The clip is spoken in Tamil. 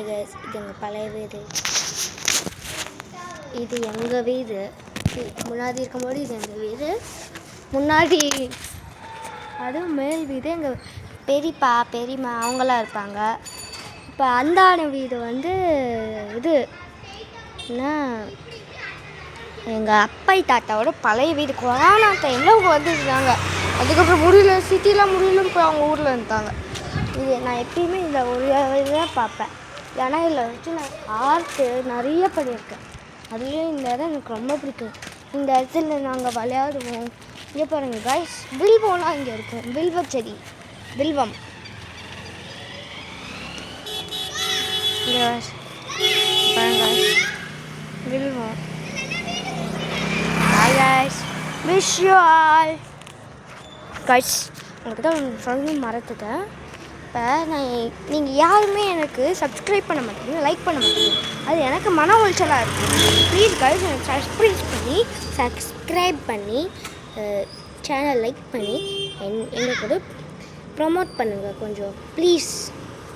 இது எங்கள் பழைய வீடு. இது எங்கள் வீடு. முன்னாடி இருக்கும்போது இது எங்கள் வீடு. முன்னாடி அதுவும் மேல் வீடு எங்கள் பெரியப்பா பெரியம்மா அவங்களாம் இருப்பாங்க. இப்போ அந்தான வீடு வந்து இது என்ன எங்கள் அப்பா தாத்தாவோட பழைய வீடு. கொரோனா டைமில் அவங்க வந்துருந்தாங்க. அதுக்கப்புறம் முடியல, சிட்டிலாம் முடியலன்னு போய் அவங்க ஊரில் இருந்தாங்க. இது நான் எப்பயுமே இந்த ஒரு இதாக பார்ப்பேன். ஏன்னா இதில் வச்சு நான் ஆர்ட்டு நிறைய பண்ணியிருக்கேன். அதுலேயும் இந்த இடம் எனக்கு ரொம்ப பிடிக்கும். இந்த இடத்துல நாங்கள் விளையாடுவோம். இங்கே பாருங்கள் காய்ஸ், வில்வம்லாம் இங்கே இருக்கும். வில்வ செடி, வில்வம். இங்கே பாருங்க வில்வம். Bye guys. Wish you all. Guys, உங்களுக்கு தான் சொல்லி மறந்துட்டேன். இப்போ நீங்கள் யாருமே எனக்கு சப்ஸ்கிரைப் பண்ண மாட்டீங்க, லைக் பண்ண மாட்டீங்க. அது எனக்கு மன உளைச்சலாக இருக்குது. ப்ளீஸ் கைஸ் எனக்கு சப்ஸ்கிரைப் பண்ணி சேனல் லைக் பண்ணி எங்களுக்கு ப்ரமோட் பண்ணுங்கள் கொஞ்சம் ப்ளீஸ்.